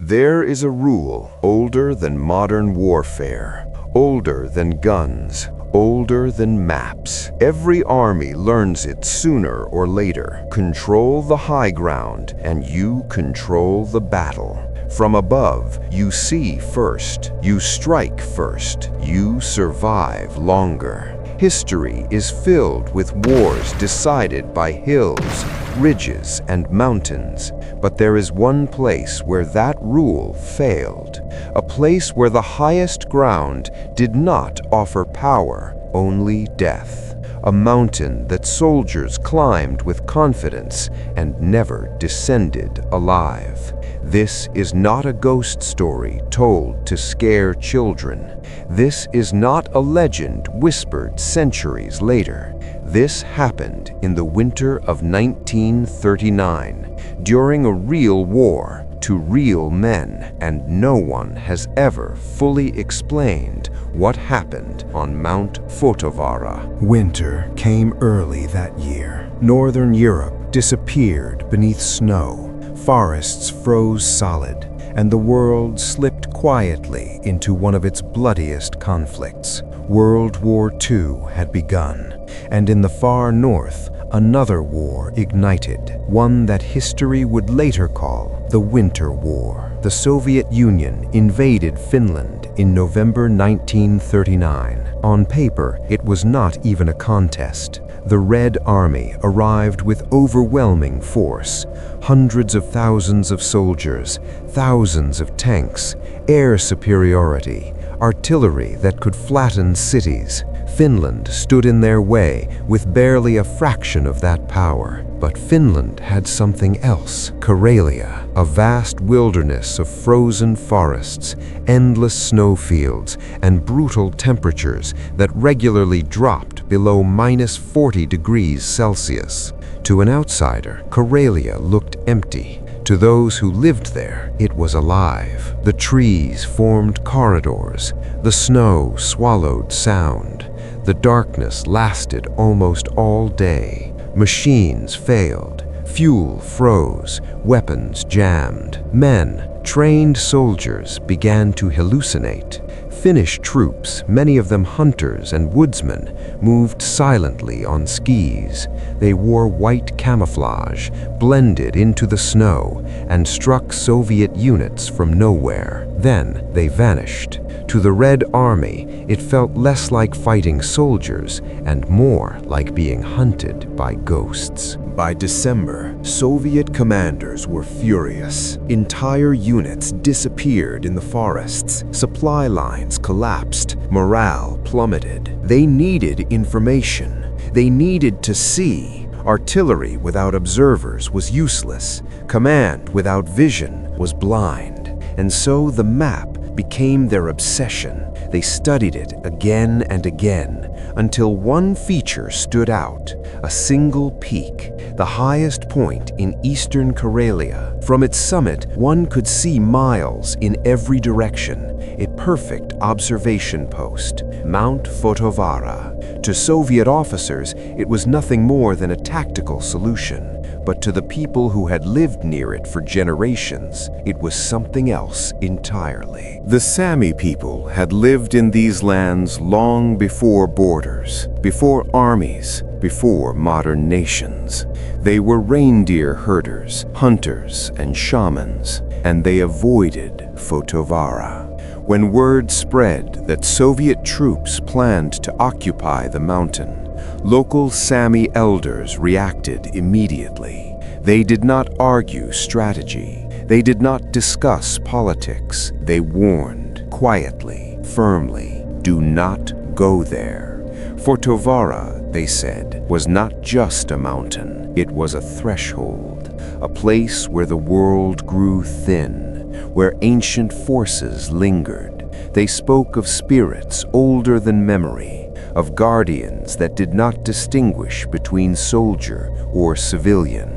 There is a rule older than modern warfare, older than guns, older than maps. Every army learns it sooner or later. Control the high ground, and you control the battle. From above, you see first, you strike first, you survive longer. History is filled with wars decided by hills, ridges, and mountains. But there is one place where that rule failed. A place where the highest ground did not offer power, only death. A mountain that soldiers climbed with confidence and never descended alive. This is not a ghost story told to scare children. This is not a legend whispered centuries later. This happened in the winter of 1939, during a real war, to real men, and no one has ever fully explained what happened on Mount Fotovara. Winter came early that year. Northern Europe disappeared beneath snow. Forests froze solid, and the world slipped quietly into one of its bloodiest conflicts. World War II had begun, and in the far north, another war ignited, one that history would later call the Winter War. The Soviet Union invaded Finland in November 1939. On paper, it was not even a contest. The Red Army arrived with overwhelming force, hundreds of thousands of soldiers, thousands of tanks, air superiority, artillery that could flatten cities. Finland stood in their way with barely a fraction of that power. But Finland had something else. Karelia, a vast wilderness of frozen forests, endless snowfields, and brutal temperatures that regularly dropped below -40 degrees Celsius. To an outsider, Karelia looked empty. To those who lived there, it was alive. The trees formed corridors. The snow swallowed sound. The darkness lasted almost all day. Machines failed. Fuel froze. Weapons jammed. Men, trained soldiers, began to hallucinate. Finnish troops, many of them hunters and woodsmen, moved silently on skis. They wore white camouflage, blended into the snow, and struck Soviet units from nowhere. Then they vanished. To the Red Army, it felt less like fighting soldiers and more like being hunted by ghosts. By December, Soviet commanders were furious. Entire units disappeared in the forests. Supply lines collapsed. Morale plummeted. They needed information. They needed to see. Artillery without observers was useless. Command without vision was blind. And so the map became their obsession. They studied it again and again until one feature stood out, a single peak, the highest point in eastern Karelia. From its summit, one could see miles in every direction, a perfect observation post, Mount Fotovara. To Soviet officers, it was nothing more than a tactical solution. But to the people who had lived near it for generations, it was something else entirely. The Sami people had lived in these lands long before borders, before armies, before modern nations. They were reindeer herders, hunters, and shamans, and they avoided Fotovara. When word spread that Soviet troops planned to occupy the mountain, local Sami elders reacted immediately. They did not argue strategy. They did not discuss politics. They warned, quietly, firmly, do not go there. Fotovara, they said, was not just a mountain. It was a threshold, a place where the world grew thin, where ancient forces lingered. They spoke of spirits older than memory, of guardians that did not distinguish between soldier or civilian,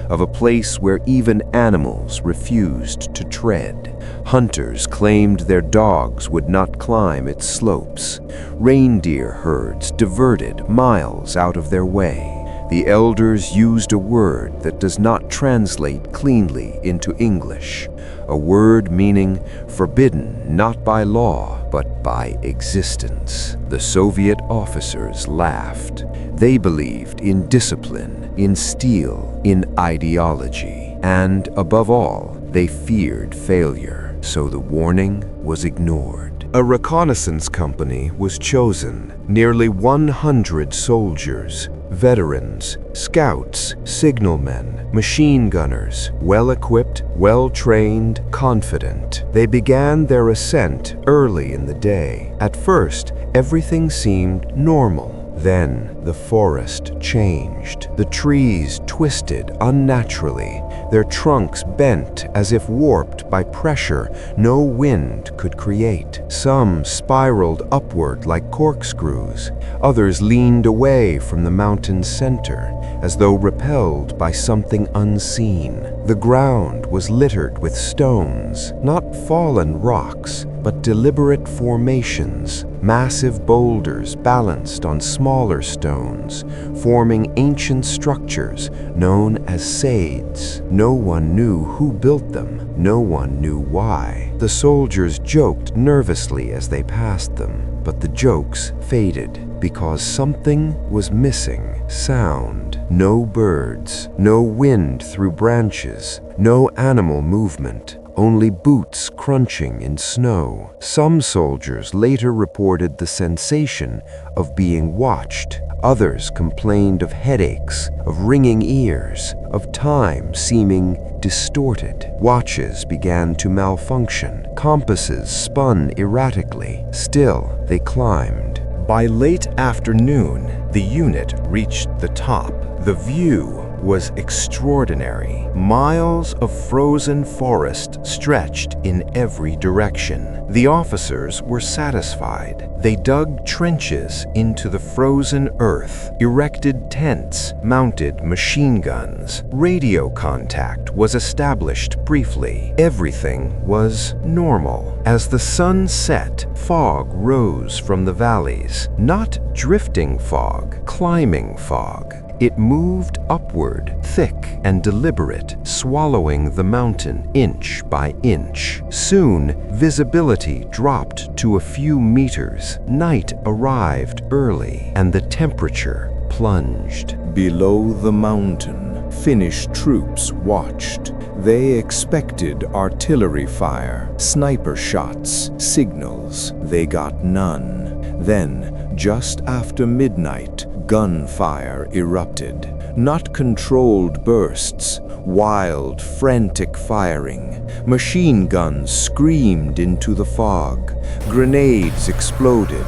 of a place where even animals refused to tread. Hunters claimed their dogs would not climb its slopes. Reindeer herds diverted miles out of their way. The elders used a word that does not translate cleanly into English, a word meaning forbidden not by law but by existence. The Soviet officers laughed. They believed in discipline, in steel, in ideology, and above all, they feared failure, so the warning was ignored. A reconnaissance company was chosen. Nearly 100 soldiers, veterans, scouts, signalmen, machine gunners, well-equipped, well-trained, confident. They began their ascent early in the day. At first, everything seemed normal. Then the forest changed. The trees twisted unnaturally, their trunks bent as if warped by pressure no wind could create. Some spiraled upward like corkscrews. Others leaned away from the mountain's center, as though repelled by something unseen. The ground was littered with stones, not fallen rocks, but deliberate formations, massive boulders balanced on smaller stones, forming ancient structures known as sades. No one knew who built them. No one knew why. The soldiers joked nervously as they passed them, but the jokes faded because something was missing. Sound. No birds, no wind through branches, no animal movement. Only boots crunching in snow. Some soldiers later reported the sensation of being watched. Others complained of headaches, of ringing ears, of time seeming distorted. Watches began to malfunction. Compasses spun erratically. Still, they climbed. By late afternoon, the unit reached the top. The view was extraordinary. Miles of frozen forest stretched in every direction. The officers were satisfied. They dug trenches into the frozen earth, erected tents, mounted machine guns. Radio contact was established briefly. Everything was normal. As the sun set, fog rose from the valleys. Not drifting fog, climbing fog. It moved upward, thick and deliberate, swallowing the mountain inch by inch. Soon, visibility dropped to a few meters. Night arrived early, and the temperature plunged. Below the mountain, Finnish troops watched. They expected artillery fire, sniper shots, signals. They got none. Then, just after midnight, gunfire erupted. Not controlled bursts, wild, frantic firing. Machine guns screamed into the fog. Grenades exploded.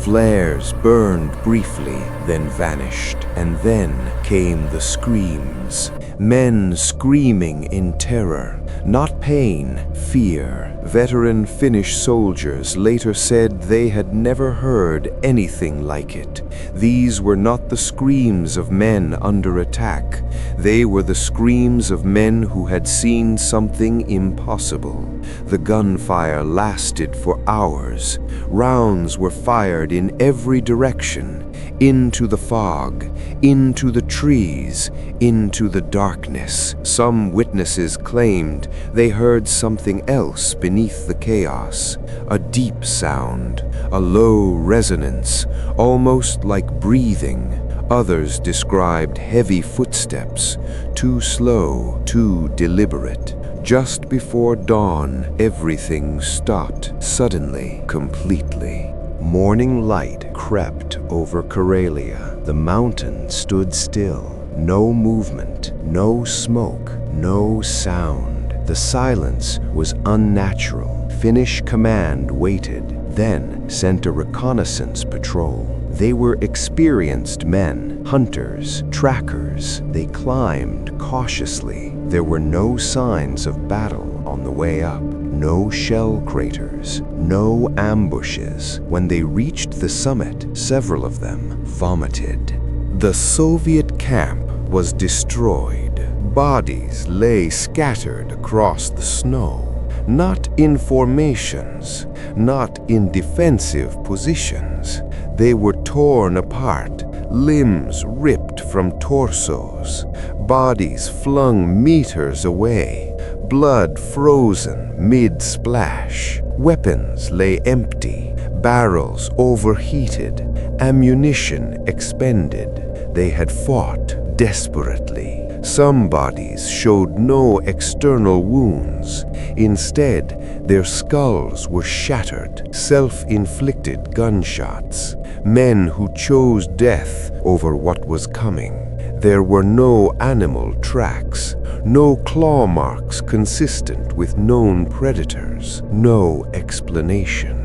Flares burned briefly, then vanished. And then came the screams. Men screaming in terror. Not pain, fear. Veteran Finnish soldiers later said they had never heard anything like it. These were not the screams of men under attack. They were the screams of men who had seen something impossible. The gunfire lasted for hours. Rounds were fired in every direction. Into the fog, into the trees, into the darkness. Some witnesses claimed they heard something else beneath the chaos, a deep sound, a low resonance, almost like breathing. Others described heavy footsteps, too slow, too deliberate. Just before dawn, everything stopped, suddenly, completely. Morning light crept over Karelia. The mountain stood still. No movement, no smoke, no sound. The silence was unnatural. Finnish command waited, then sent a reconnaissance patrol. They were experienced men, hunters, trackers. They climbed cautiously. There were no signs of battle on the way up. No shell craters, no ambushes. When they reached the summit, several of them vomited. The Soviet camp was destroyed. Bodies lay scattered across the snow, not in formations, not in defensive positions. They were torn apart limbs ripped from torsos, bodies flung meters away, blood frozen mid-splash. Weapons lay empty, barrels overheated, ammunition expended. They had fought desperately. Some bodies showed no external wounds. Instead, their skulls were shattered, self-inflicted gunshots. Men who chose death over what was coming. There were no animal tracks, no claw marks consistent with known predators, no explanation.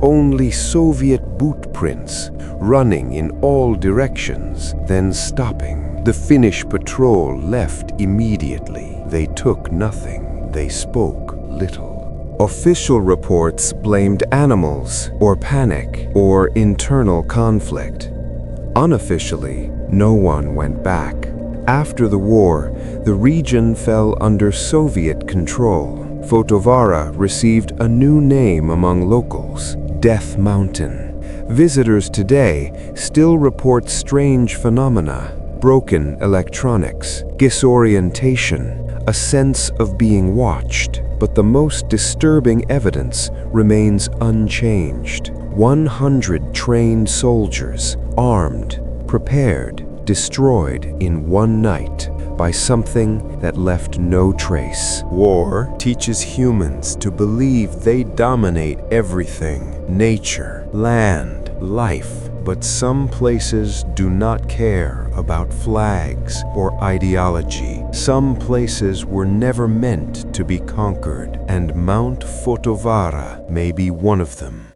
Only Soviet boot prints, running in all directions, then stopping. The Finnish patrol left immediately. They took nothing. They spoke little. Official reports blamed animals, or panic, or internal conflict. Unofficially, no one went back. After the war, the region fell under Soviet control. Fotovara received a new name among locals, Death Mountain. Visitors today still report strange phenomena, broken electronics, disorientation, a sense of being watched. But the most disturbing evidence remains unchanged. 100 trained soldiers, armed, prepared, destroyed in one night by something that left no trace. War teaches humans to believe they dominate everything: nature, land, life. But some places do not care about flags or ideology. Some places were never meant to be conquered, and Mount Fotovara may be one of them.